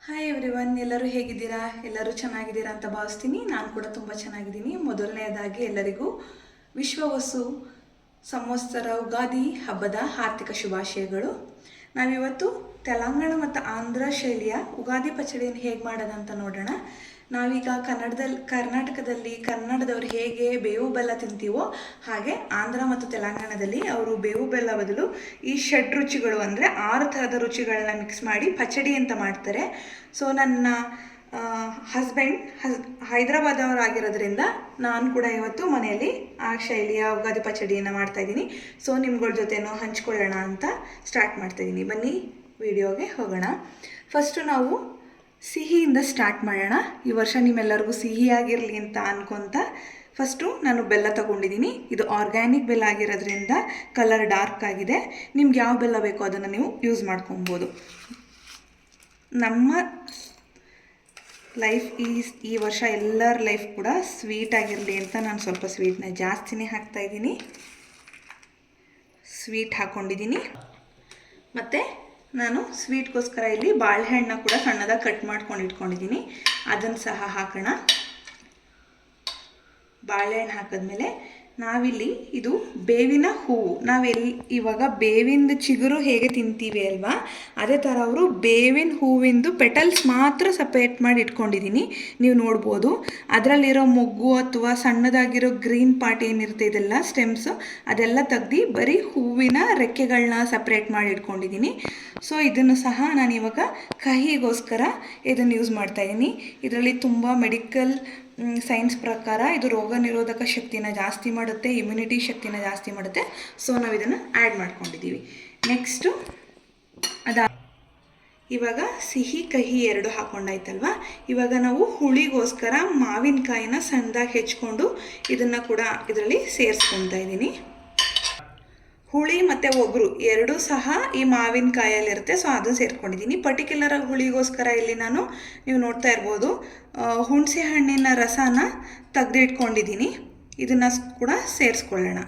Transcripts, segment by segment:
Hi everyone, ಎಲ್ಲರೂ ಹೇಗಿದ್ದೀರಾ? ಎಲ್ಲರೂ ಚೆನ್ನಾಗಿದ್ದೀರಾ ಅಂತ ಭಾವಿಸ್ತೀನಿ. ನಾನು ಕೂಡ ತುಂಬ ಚೆನ್ನಾಗಿದ್ದೀನಿ. ಮೊದಲನೆಯದಾಗಿ ಎಲ್ಲರಿಗೂ ವಿಶ್ವವಸು ಸಂವತ್ಸರ ಯುಗಾದಿ ಹಬ್ಬದ ಆರ್ಥಿಕ ಶುಭಾಶಯಗಳು. ನಾವಿವತ್ತು ತೆಲಂಗಾಣ ಮತ್ತು ಆಂಧ್ರ ಶೈಲಿಯ ಯುಗಾದಿ ಪಚಡಿಯನ್ನು ಹೇಗೆ ಮಾಡೋದಂತ ನೋಡೋಣ. ನಾವೀಗ ಕರ್ನಾಟಕದವರು ಹೇಗೆ ಬೇವು ಬೆಲ್ಲ ತಿಂತೀವೋ ಹಾಗೆ ಆಂಧ್ರ ಮತ್ತು ತೆಲಂಗಾಣದಲ್ಲಿ ಅವರು ಬೇವು ಬೆಲ್ಲ ಬದಲು ಈ ಷಡ್ ರುಚಿಗಳು ಅಂದರೆ 6 ಥರದ ರುಚಿಗಳನ್ನ ಮಿಕ್ಸ್ ಮಾಡಿ ಪಚಡಿ ಅಂತ ಮಾಡ್ತಾರೆ. ಸೊ ನನ್ನ ಹಸ್ಬೆಂಡ್ ಹೈದರಾಬಾದವರಾಗಿರೋದ್ರಿಂದ ನಾನು ಕೂಡ ಇವತ್ತು ಮನೆಯಲ್ಲಿ ಆ ಶೈಲಿಯ ಯುಗಾದಿ ಪಚಡಿಯನ್ನು ಮಾಡ್ತಾಯಿದ್ದೀನಿ. ಸೊ ನಿಮ್ಗಳ ಜೊತೆನೂ ಹಂಚ್ಕೊಳ್ಳೋಣ ಅಂತ ಸ್ಟಾರ್ಟ್ ಮಾಡ್ತಾಯಿದ್ದೀನಿ. ಬನ್ನಿ ವಿಡಿಯೋಗೆ ಹೋಗೋಣ. ಫಸ್ಟು ನಾವು ಸಿಹಿಯಿಂದ ಸ್ಟಾರ್ಟ್ ಮಾಡೋಣ. ಈ ವರ್ಷ ನಿಮ್ಮೆಲ್ಲರಿಗೂ ಸಿಹಿಯಾಗಿರಲಿ ಅಂತ ಅನ್ಕೊತ ಫಸ್ಟು ನಾನು ಬೆಲ್ಲ ತಗೊಂಡಿದ್ದೀನಿ. ಇದು ಆರ್ಗ್ಯಾನಿಕ್ ಬೆಲ್ಲ ಆಗಿರೋದ್ರಿಂದ ಕಲರ್ ಡಾರ್ಕ್ ಆಗಿದೆ. ನಿಮ್ಗೆ ಯಾವ ಬೆಲ್ಲ ಬೇಕೋ ಅದನ್ನು ನೀವು ಯೂಸ್ ಮಾಡ್ಕೊಬೋದು. ನಮ್ಮ ಲೈಫ್ ಈ ವರ್ಷ ಎಲ್ಲರ ಲೈಫ್ ಕೂಡ ಸ್ವೀಟ್ ಆಗಿರಲಿ ಅಂತ ನಾನು ಸ್ವಲ್ಪ ಸ್ವೀಟ್ನ ಜಾಸ್ತಿನೇ ಹಾಕ್ತಾಯಿದ್ದೀನಿ. ಸ್ವೀಟ್ ಹಾಕ್ಕೊಂಡಿದ್ದೀನಿ. ಮತ್ತು ನಾನು ಸ್ವೀಟ್ಗೋಸ್ಕರ ಇಲ್ಲಿ ಬಾಳೆಹಣ್ಣನ್ನ ಕೂಡ ಸಣ್ಣದಾಗಿ ಕಟ್ ಮಾಡ್ಕೊಂಡು ಇಟ್ಕೊಂಡಿದ್ದೀನಿ. ಅದನ್ನು ಸಹ ಹಾಕೋಣ. ಬಾಳೆಹಣ್ಣು ಹಾಕಿದ್ಮೇಲೆ ನಾವಿಲ್ಲಿ ಇದು ಬೇವಿನ ಹೂವು. ಇವಾಗ ಬೇವಿಂದು ಚಿಗುರು ಹೇಗೆ ತಿಂತೀವಿ ಅಲ್ವಾ, ಅದೇ ಥರ ಅವರು ಬೇವಿನ ಹೂವಿಂದು ಪೆಟಲ್ಸ್ ಮಾತ್ರ ಸಪ್ರೇಟ್ ಮಾಡಿ ಇಟ್ಕೊಂಡಿದ್ದೀನಿ. ನೀವು ನೋಡ್ಬೋದು ಅದರಲ್ಲಿರೋ ಮೊಗ್ಗು ಅಥವಾ ಸಣ್ಣದಾಗಿರೋ ಗ್ರೀನ್ ಪಾರ್ಟ್ ಏನಿರುತ್ತೆ ಇದೆಲ್ಲ ಸ್ಟೆಮ್ಸು ಅದೆಲ್ಲ ತೆಗ್ದು ಬರೀ ಹೂವಿನ ರೆಕ್ಕೆಗಳನ್ನ ಸಪ್ರೇಟ್ ಮಾಡಿ ಇಟ್ಕೊಂಡಿದ್ದೀನಿ. ಸೊ ಇದನ್ನು ಸಹ ನಾನು ಇವಾಗ ಕಹಿಗೋಸ್ಕರ ಇದನ್ನು ಯೂಸ್ ಮಾಡ್ತಾಯಿದ್ದೀನಿ. ಇದರಲ್ಲಿ ತುಂಬ ಮೆಡಿಕಲ್ ಸೈನ್ಸ್ ಪ್ರಕಾರ ಇದು ರೋಗ ನಿರೋಧಕ ಶಕ್ತಿನ ಜಾಸ್ತಿ ಮಾಡುತ್ತೆ, ಇಮ್ಯುನಿಟಿ ಶಕ್ತಿನ ಜಾಸ್ತಿ ಮಾಡುತ್ತೆ. ಸೊ ನಾವು ಇದನ್ನು ಆ್ಯಡ್ ಮಾಡ್ಕೊಂಡಿದ್ದೀವಿ. ನೆಕ್ಸ್ಟು ಇವಾಗ ಸಿಹಿ ಕಹಿ ಎರಡು ಹಾಕ್ಕೊಂಡಾಯ್ತಲ್ವ. ಇವಾಗ ನಾವು ಹುಳಿಗೋಸ್ಕರ ಮಾವಿನಕಾಯಿನ ಸಣ್ಣದಾಗಿ ಹೆಚ್ಕೊಂಡು ಇದನ್ನು ಕೂಡ ಇದರಲ್ಲಿ ಸೇರಿಸ್ಕೊತಾ ಇದ್ದೀನಿ. ಹುಳಿ ಮತ್ತು ಒಗರು ಎರಡೂ ಸಹ ಈ ಮಾವಿನಕಾಯಲ್ಲಿರುತ್ತೆ. ಸೊ ಅದನ್ನು ಸೇರ್ಕೊಂಡಿದ್ದೀನಿ. ಪರ್ಟಿಕ್ಯುಲರಾಗಿ ಹುಳಿಗೋಸ್ಕರ ಇಲ್ಲಿ ನೀವು ನೋಡ್ತಾ ಇರ್ಬೋದು ಹುಣಸೆ ಹಣ್ಣಿನ ರಸನ ತೆಗೆದಿಟ್ಕೊಂಡಿದ್ದೀನಿ. ಇದನ್ನು ಕೂಡ ಸೇರಿಸ್ಕೊಳ್ಳೋಣ.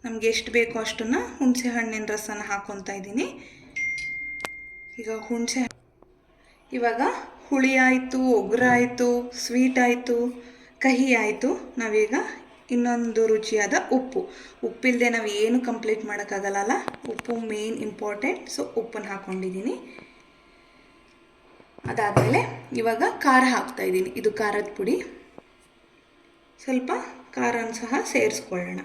ನಮಗೆ ಎಷ್ಟು ಬೇಕೋ ಅಷ್ಟನ್ನು ಹುಣಸೆ ಹಣ್ಣಿನ ರಸನ ಹಾಕ್ಕೊತಾ ಇದ್ದೀನಿ. ಇವಾಗ ಹುಳಿ ಆಯಿತು, ಒಗರು ಆಯಿತು, ಸ್ವೀಟ್ ಆಯಿತು, ಕಹಿ ಆಯಿತು. ನಾವೀಗ ಇನ್ನೊಂದು ರುಚಿಯಾದ ಉಪ್ಪಿಲ್ಲದೆ ನಾವು ಏನು ಕಂಪ್ಲೀಟ್ ಮಾಡೋಕ್ಕಾಗಲ್ಲ. ಉಪ್ಪು ಮೇನ್ ಇಂಪಾರ್ಟೆಂಟ್. ಸೊ ಉಪ್ಪನ್ನು ಹಾಕ್ಕೊಂಡಿದ್ದೀನಿ. ಅದಾದಮೇಲೆ ಇವಾಗ ಖಾರ ಹಾಕ್ತಾಯಿದ್ದೀನಿ. ಇದು ಖಾರದ ಪುಡಿ. ಸ್ವಲ್ಪ ಖಾರನ ಸಹ ಸೇರಿಸ್ಕೊಳ್ಳೋಣ.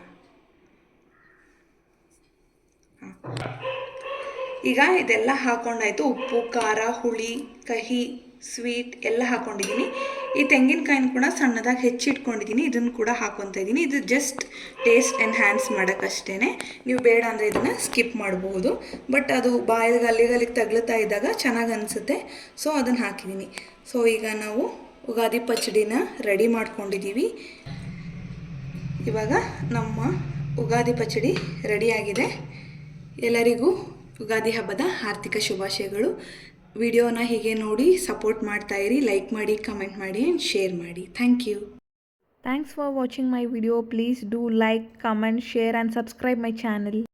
ಈಗ ಇದೆಲ್ಲ ಹಾಕ್ಕೊಂಡಾಯಿತು. ಉಪ್ಪು, ಖಾರ, ಹುಳಿ, ಕಹಿ, ಸ್ವೀಟ್ ಎಲ್ಲ ಹಾಕ್ಕೊಂಡಿದ್ದೀನಿ. ಈ ತೆಂಗಿನಕಾಯಿನ ಕೂಡ ಸಣ್ಣದಾಗಿ ಹೆಚ್ಚಿಟ್ಕೊಂಡಿದ್ದೀನಿ. ಇದನ್ನು ಕೂಡ ಹಾಕ್ಕೊತಾ ಇದ್ದೀನಿ. ಇದು ಜಸ್ಟ್ ಟೇಸ್ಟ್ ಎನ್ಹ್ಯಾನ್ಸ್ ಮಾಡೋಕ್ಕಷ್ಟೇ. ನೀವು ಬೇಡ ಅಂದರೆ ಇದನ್ನು ಸ್ಕಿಪ್ ಮಾಡ್ಬೋದು. ಬಟ್ ಅದು ಬಾಯಿಗೆ ಅಲ್ಲಿಗೆ ತಗ್ಲುತ್ತಾ ಇದ್ದಾಗ ಚೆನ್ನಾಗಿ ಅನಿಸುತ್ತೆ. ಸೊ ಅದನ್ನು ಹಾಕಿದ್ದೀನಿ. ಸೊ ಈಗ ನಾವು ಯುಗಾದಿ ಪಚಡಿನ ರೆಡಿ ಮಾಡ್ಕೊಂಡಿದ್ದೀವಿ. ಇವಾಗ ನಮ್ಮ ಯುಗಾದಿ ಪಚಡಿ ರೆಡಿಯಾಗಿದೆ. ಎಲ್ಲರಿಗೂ ಯುಗಾದಿ ಹಬ್ಬದ ಆರ್ಥಿಕ ಶುಭಾಶಯಗಳು. ವಿಡಿಯೋನ ಹೀಗೆ ನೋಡಿ ಸಪೋರ್ಟ್ ಮಾಡ್ತಾಯಿರಿ. ಲೈಕ್ ಮಾಡಿ, ಕಮೆಂಟ್ ಮಾಡಿ ಆ್ಯಂಡ್ ಶೇರ್ ಮಾಡಿ. Thank you. Thanks for watching my video. Please do like, comment, share and subscribe my channel.